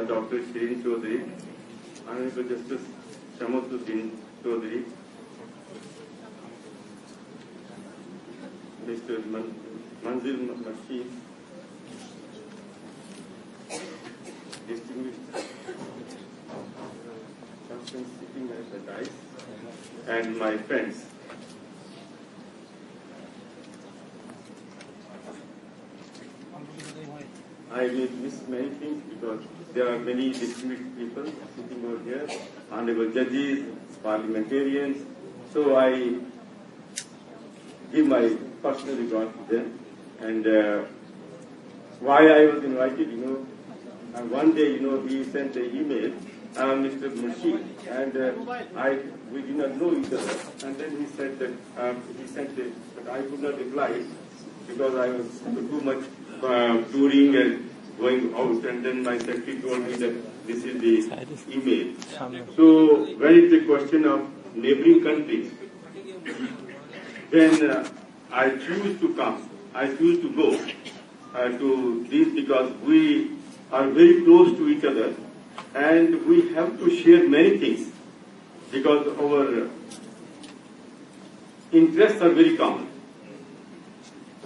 Dr. Shirin Chaudhary, Honorable Justice Shamuddin Chaudhary, Mr. Manzil Mashid, distinguished persons sitting at the dais, and my friends. I will miss many things because there are many distinguished people sitting over here, honorable judges, parliamentarians. So I give my personal regard to them. And why I was invited, one day, he sent an email, Mr. Murshid, and we did not know each other. And then he said that he sent it, but I could not reply because I was too much touring and going out, and then my secretary told me that this is the email. So when it's a question of neighboring countries, then I choose to come, I choose to go to this because we are very close to each other and we have to share many things because our interests are very common.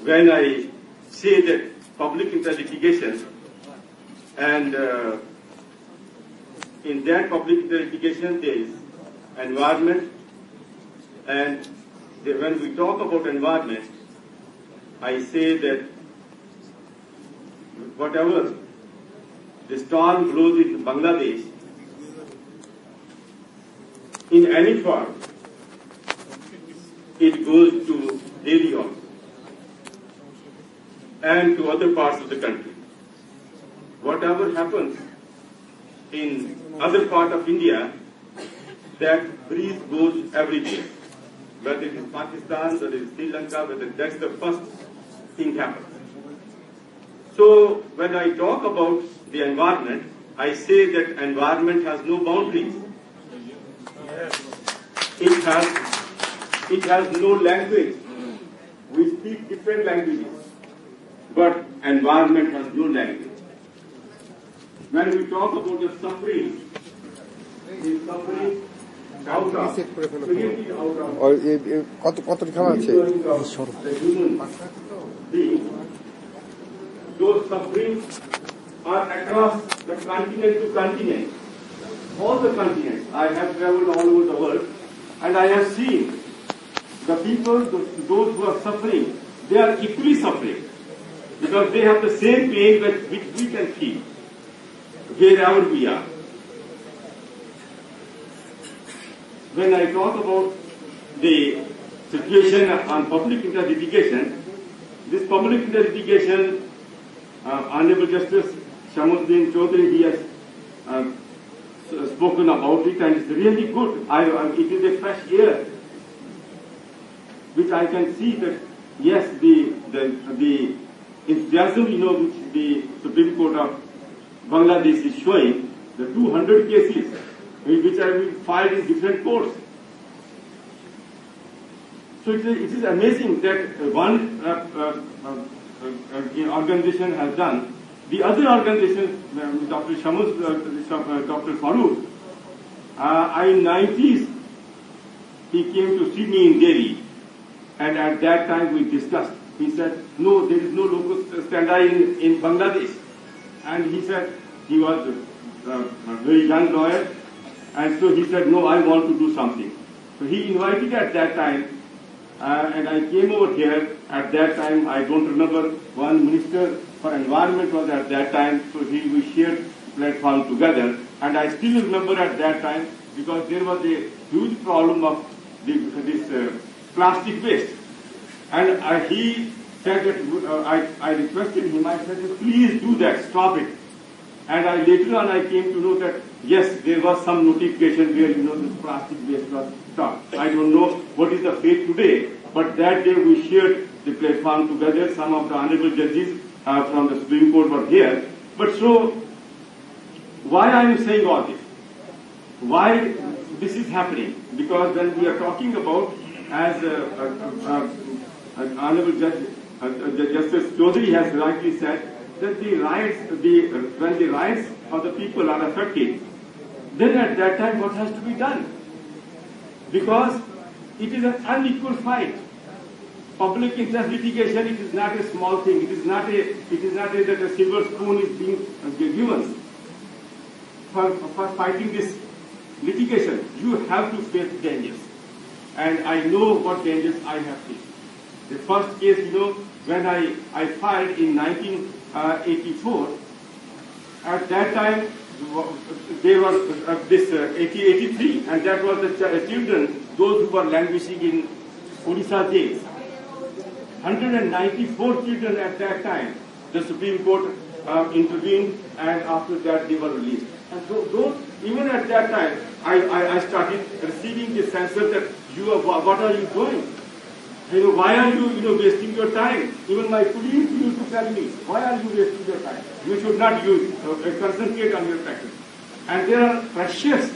When I say that public interest litigation, and in that public interest litigation there is environment, and when we talk about environment, I say that whatever the storm blows in Bangladesh, in any form, it goes to Delhi also and to other parts of the country. Whatever happens in other part of India, that breeze goes everywhere. Whether it is Pakistan, whether it is Sri Lanka, whether that's the first thing happens. So when I talk about the environment, I say that environment has no boundaries. It has no language. We speak different languages, but environment has no language. When we talk about the suffering, the suffering out of, created out of the human being, those sufferings are across the continent to continent. All the continents. I have traveled all over the world and I have seen the people, those who are suffering, they are equally suffering because they have the same pain which we can feel wherever we are. When I talk about the situation on public interest litigation, this public interest litigation, Honorable Justice Shamuddin Chaudhary, he has spoken about it, and it's really good. It is a fresh air, which I can see that yes, the enthusiasm, which the Supreme Court of Bangladesh is showing, the 200 cases which have been filed in different courts. So it is amazing that one organization has done. The other organization, Dr. Dr. Farooq, in 90s, he came to see me in Delhi, and at that time we discussed. He said, no, there is no locus standi in Bangladesh. And he said, he was a very young lawyer, and so he said, no, I want to do something. So he invited at that time, and I came over here. At that time, I don't remember, one minister for environment was at that time, so we shared platform together. And I still remember at that time, because there was a huge problem of this plastic waste. And he said that, I requested him, I said, please do that, stop it. And later on I came to know that, yes, there was some notification where, this plastic waste was stopped. I don't know what is the fate today, but that day we shared the platform together. Some of the honorable judges from the Supreme Court were here. But so, why I am saying all this? Why this is happening? Because when we are talking about, as Honorable Justice Chaudhary has rightly said, that when the rights of the people are affected, then at that time what has to be done? Because it is an unequal fight. Public interest litigation, it is not a small thing. It is not that a silver spoon is being given. For fighting this litigation, you have to face dangers. And I know what dangers I have faced. The first case, when I filed in 1984, at that time, there was this 83, and that was the children, those who were languishing in Odisha jails. 194 children at that time. The Supreme Court intervened, and after that they were released. And so, even at that time, I started receiving the censure that what are you doing? Why are you wasting your time? Even my police used to tell me, why are you wasting your time? You should not concentrate on your practice. And there are pressures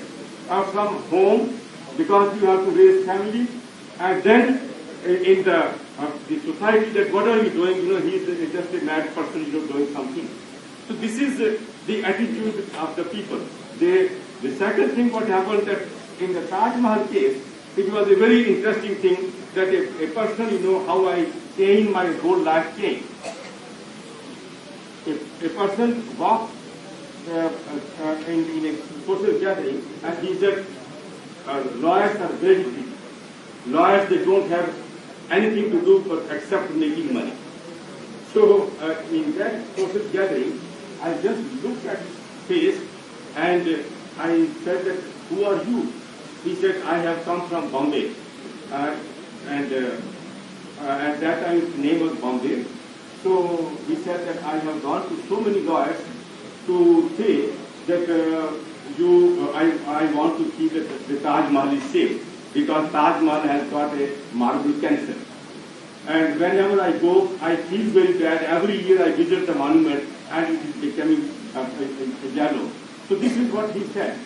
from home because you have to raise family, and then in the society that what are you doing? He is just a mad person, doing something. So this is the attitude of the people. The second thing what happened that in the Taj Mahal case, it was a very interesting thing that a person, how I changed my whole life change. If a person walked in a social gathering and he said, lawyers are very busy. Lawyers, they don't have anything to do except making money. So in that social gathering, I just looked at his face and I said that, who are you? He said, I have come from Bombay. And at that time his name was Bombay. So he said that I have gone to so many lawyers to say that I want to see that the Taj Mahal is safe, because Taj Mahal has got a marble cancer. And whenever I go, I feel very bad. Every year I visit the monument and it is becoming yellow. So this is what he said.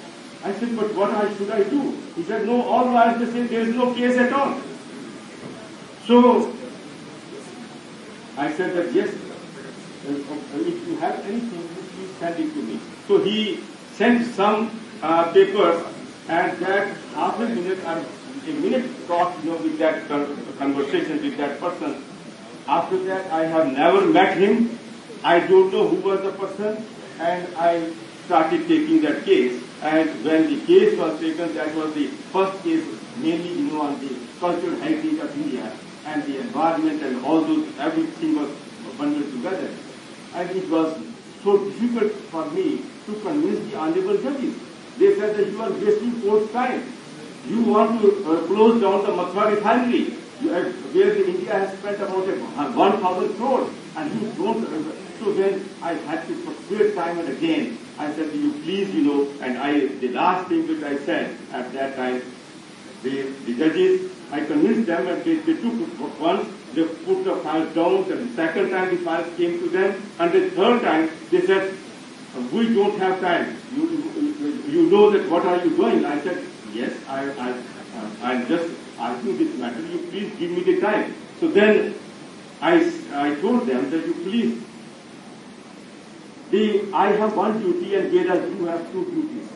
I said, but what should I do? He said, no, all lawyers they say there is no case at all. So I said that yes, if you have anything, please send it to me. So he sent some papers, and that half a minute or a minute talk, with that conversation with that person. After that, I have never met him. I don't know who was the person, and I started taking that case. And when the case was taken, that was the first case, mainly on the cultural heritage of India and the environment and all those, everything was bundled together. And it was so difficult for me to convince the honorable judges. They said that you are wasting court's time. You want to close down the Mathura refinery, where India has spent about 1,000 crores, and you don't. So then I had to persuade time and again. I said, you please, and the last thing which I said at that time, the judges, I convinced them, and they took once, they put the files down, and the second time the files came to them, and the third time they said, we don't have time. You know that what are you doing? I said, yes, I'm just asking this matter. You please give me the time. So then I told them that you please, I have one duty and whereas you have two duties.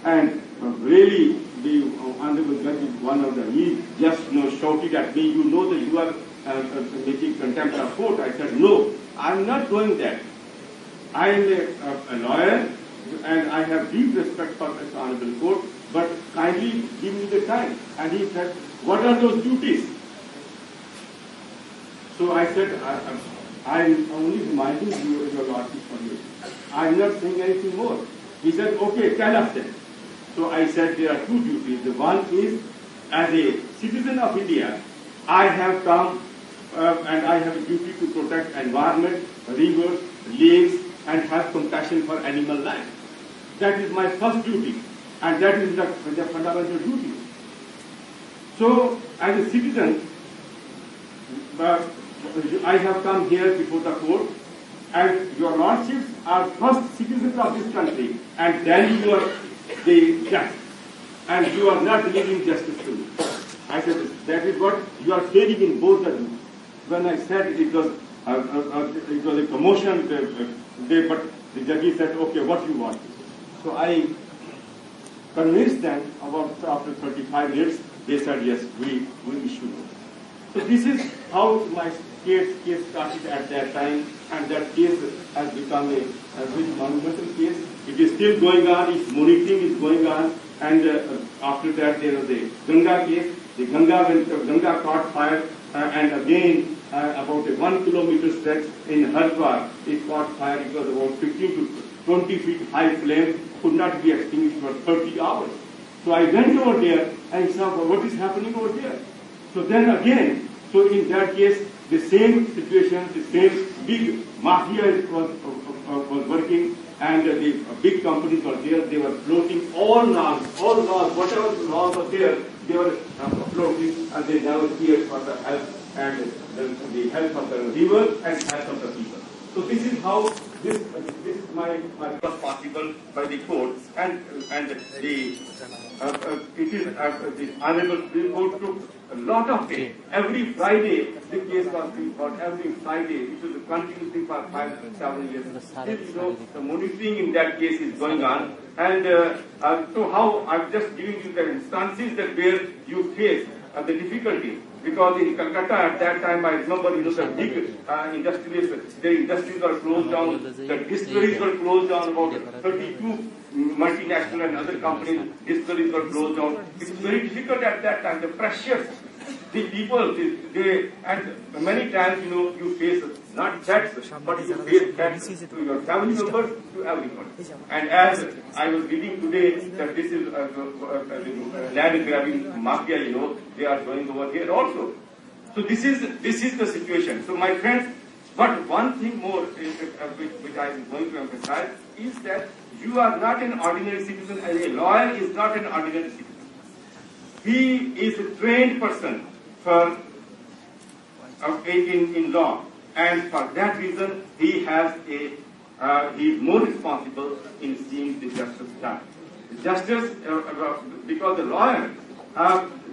And really, the honorable judge is one of them. He just shouted at me, you know that you are making contempt of court. I said, no, I'm not doing that. I am a lawyer and I have deep respect for this honorable court, but kindly give me the time. And he said, what are those duties? So I said, I'm only reminding you, your lordship, for you. I'm not saying anything more. He said, okay, tell us then. So I said, there are two duties. The one is, as a citizen of India, I have come and I have a duty to protect environment, rivers, lakes, and have compassion for animal life. That is my first duty, and that is the fundamental duty. So, as a citizen, I have come here before the court, and your lordships are first citizens of this country, and then you are the judge, and you are not delivering justice to me. I said, that is what you are failing in both the duties. When I said it was it was a commotion day, but the judge said, okay, what do you want? So I convinced them about after 35 minutes, they said, yes, we issue notice. So this is how my case started at that time, and that case has become a very monumental case. It is still going on, its monitoring is going on, and after that there was a Ganga case. The Ganga caught fire, and again about a 1 kilometer stretch in Haridwar, it caught fire. It was about 15 to 20 feet high flame, could not be extinguished for 30 hours. So I went over there and saw what is happening over there. So then again, so in that case, the same situation, the same big mafia was working, and the big companies were there. They were floating all laws, whatever laws were there, they were floating, and they never cared for the health and the health of the river and health of the people. So this is how this is my was possible by the court, and the it is the honorable Supreme Court took a lot of time. Every Friday the case was being fought. Every Friday it was continuously for 5-7 years. Still, the monitoring in that case is going on, and so how I'm just giving you the instances that where you face the difficulty. Because in Calcutta at that time, I remember, the big industries, the industries were closed down, the distilleries were closed down, about 32 multinational and other companies, distilleries were closed down. It was very difficult at that time. The pressures, the people, and many times, you face not threats, but you face threats to your family members, to everyone. And as I was reading today, that this is land grabbing mafia, they are going over here also. So this is the situation. So my friends, but one thing more which I am going to emphasize is that you are not an ordinary citizen. As a lawyer is not an ordinary citizen. He is a trained person for in law, and for that reason he has he is more responsible in seeing the justice done. Justice, because the lawyer,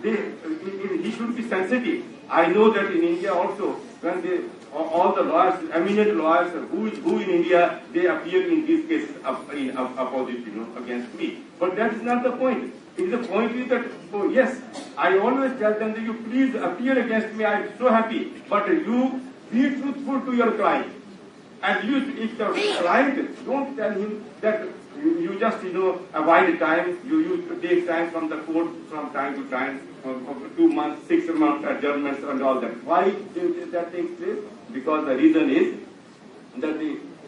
he should be sensitive. I know that in India also, when all the lawyers, eminent lawyers, who in India, they appear in these cases in opposite, against me. But that is not the point. The point is that, oh yes, I always tell them that you please appear against me. I am so happy, but you be truthful to your client. And if the client, don't tell him that you just, avoid time, you take time from the court from time to time, 2 months, 6 months adjournments and all that. Why that takes place? Because the reason is that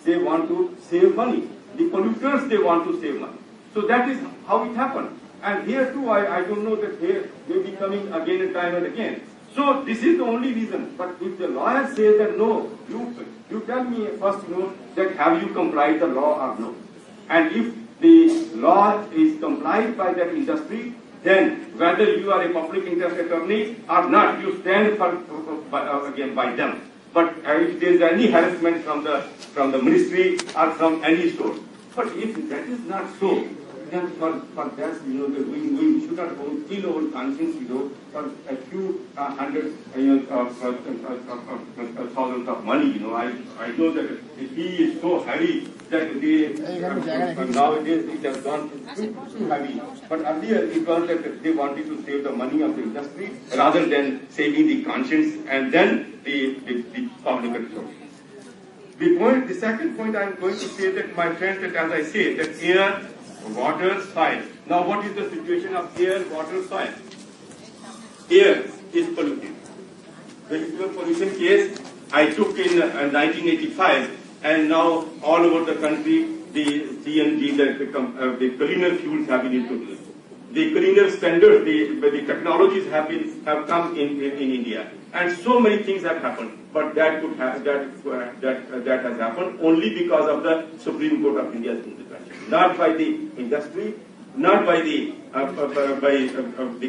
they want to save money. The polluters, they want to save money. So that is how it happened. And here too, I don't know that they will be coming again and time and again. So this is the only reason. But if the lawyer says that no, you tell me first, that have you complied the law or no? And if the law is complied by that industry, then whether you are a public interest attorney or not, you stand again by them. But if there is any harassment from the ministry or from any source, but if that is not so, then for that, we should not kill our conscience, for a few hundred thousands of money. I know that the fee is so heavy that nowadays it has gone too heavy. But earlier it was that they wanted to save the money of the industry rather than saving the conscience and then the public resources. The second point I am going to say that, my friends, that as I say, that air, water, soil. Now what is the situation of air, water, soil? Air is polluted. Vehicular pollution case I took in 1985, and now all over the country the CNG, the cleaner fuels have been introduced. The cleaner standards, the technologies have come in India, and so many things have happened. But that has happened only because of the Supreme Court of India's intervention, not by the industry, not by the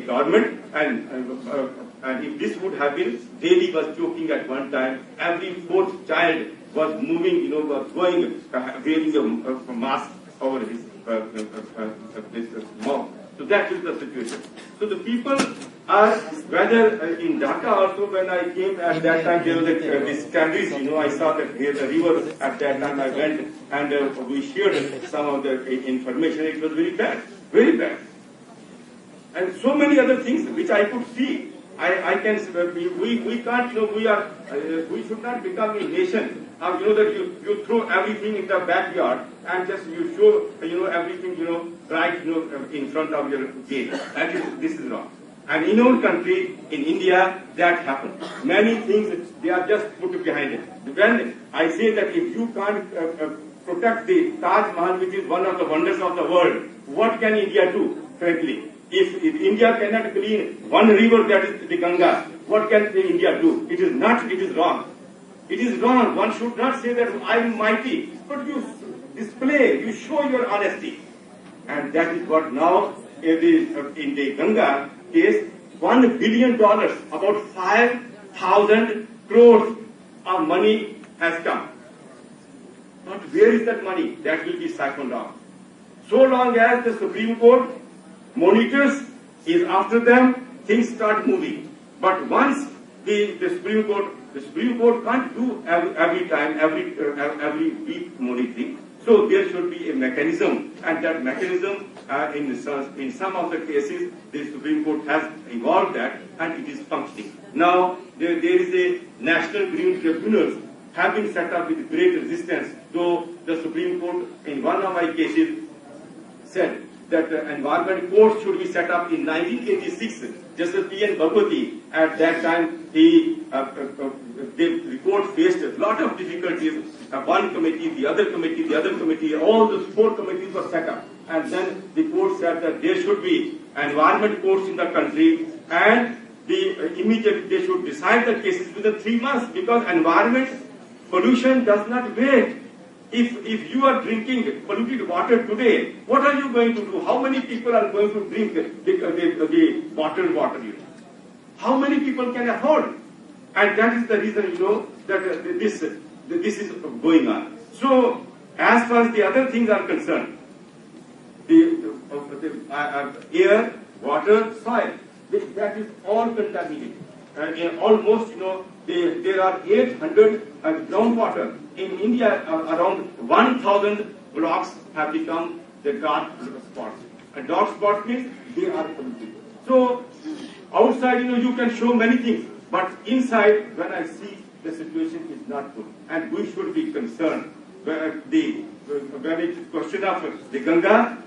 government. And if this would have been, Delhi was choking at one time. Every fourth child was moving, was going, wearing a mask over his mouth. So that is the situation. So the people Whether in Dhaka also, when I came at that time, there was this candies, I saw that there's a river. At that time I went and we shared some of the information. It was very bad, very bad. And so many other things which I could see. I can, we can't, we should not become a nation. That you throw everything in the backyard and just you show, everything, right, in front of your gate. This is wrong. And in our country, in India, that happened. Many things, they are just put behind it. When I say that if you can't protect the Taj Mahal, which is one of the wonders of the world, what can India do, frankly? If India cannot clean one river, that is the Ganga, what can India do? It is not, it is wrong. It is wrong. One should not say that I am mighty, but you display, you show your honesty. And that is what now in the Ganga case, $1 billion, about 5,000 crores of money has come. But where is that money? That will be siphoned off. So long as the Supreme Court monitors, is after them, things start moving. But once the Supreme Court can't do every time, every week monitoring. So there should be a mechanism, and that mechanism, in some of the cases, the Supreme Court has evolved that, and it is functioning. Now there is a national green tribunals have been set up with great resistance. Though the Supreme Court, in one of my cases, said that environment courts should be set up in 1986. Justice P.N. Bhagwati, at that time, the court faced a lot of difficulties. One committee, the other committee, all those 4 committees were set up. And then the court said that there should be environment courts in the country, and immediately they should decide the cases within 3 months, because environment pollution does not wait. If you are drinking polluted water today, what are you going to do? How many people are going to drink the bottled water? How many people can afford? And that is the reason, that this is going on. So, as far as the other things are concerned, the air, water, soil, that is all contaminated. Almost, there are 800 groundwater. In India, around 1,000 blocks have become the dark spots. And dark spots means they are polluted. So, outside, you can show many things. But inside, when I see the situation is not good. And we should be concerned. When it's question of the Ganga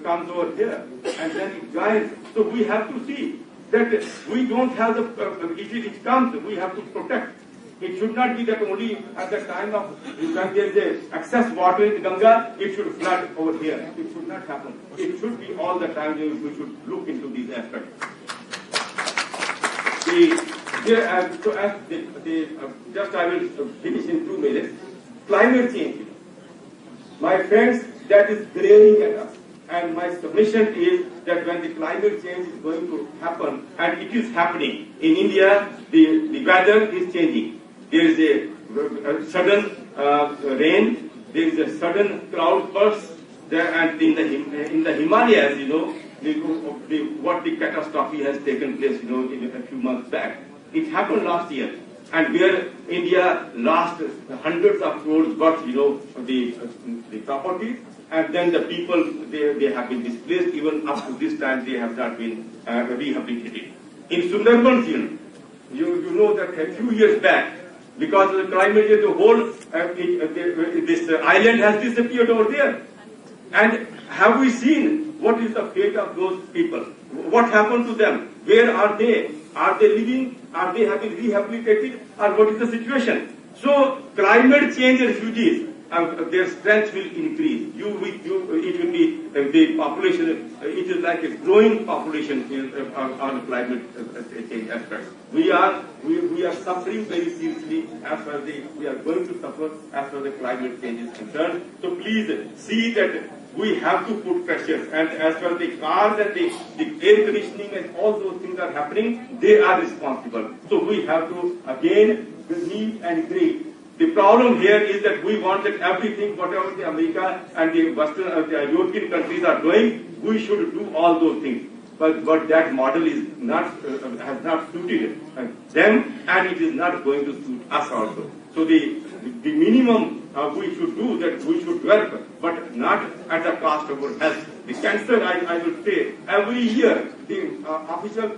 comes over here. And then it joins. So we have to see that we don't have it comes, we have to protect. It should not be that only at the time of when there is excess water in the Ganga, it should flood over here. It should not happen. It should be all the time. We should look into these aspects. Just I will finish in 2 minutes. Climate change. My friends, that is glaring at us. And my submission is that when the climate change is going to happen, and it is happening, in India, the weather is changing. There is a sudden rain, there is a sudden cloud burst, and in the Himalayas, what the catastrophe has taken place, in a few months back. It happened last year, and where India lost hundreds of crores worth, the properties. And then the people, they have been displaced. Even up to this time, they have not been rehabilitated. In Sundarbans, you know that a few years back, because of the climate change, the whole this island has disappeared over there. And have we seen what is the fate of those people? What happened to them? Where are they? Are they living? Are they having rehabilitated? Or what is the situation? So climate change refugees, their strength will increase. It will be the population. It is like a growing population on climate change aspects. We are suffering very seriously as far as we are going to suffer as far as the climate change is concerned. So please see that we have to put pressure. And as far as the cars and the air conditioning and all those things are happening, they are responsible. So we have to again meet and agree. The problem here is that we want that everything, whatever the America and the Western, the European countries are doing, we should do all those things. but that model is not has not suited them, and it is not going to suit us also. So the minimum we should do that, we should work, but not at the cost of our health. The cancer, I would say, every year the official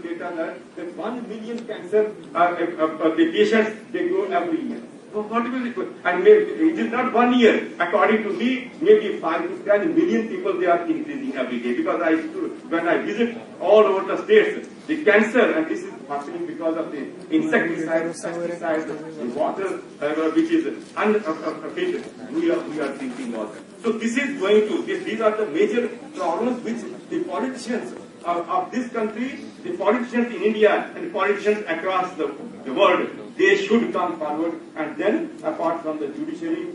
data that 1 million cancer the patients they grow every year. So what will it do? And it is not 1 year. According to me, maybe 5 to 10 million people they are increasing every day. Because when I visit all over the states, the cancer, and this is happening because of the insecticides, pesticides, the water which is unfit, we are drinking water. So this is going to, these are the major problems which the politicians of this country, the politicians in India and the politicians across the world, they should come forward, and then apart from the judiciary,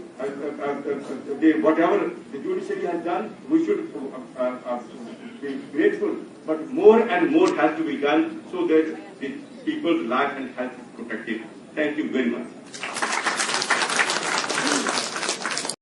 whatever the judiciary has done, we should be grateful. But more and more has to be done so that the people's life and health is protected. Thank you very much.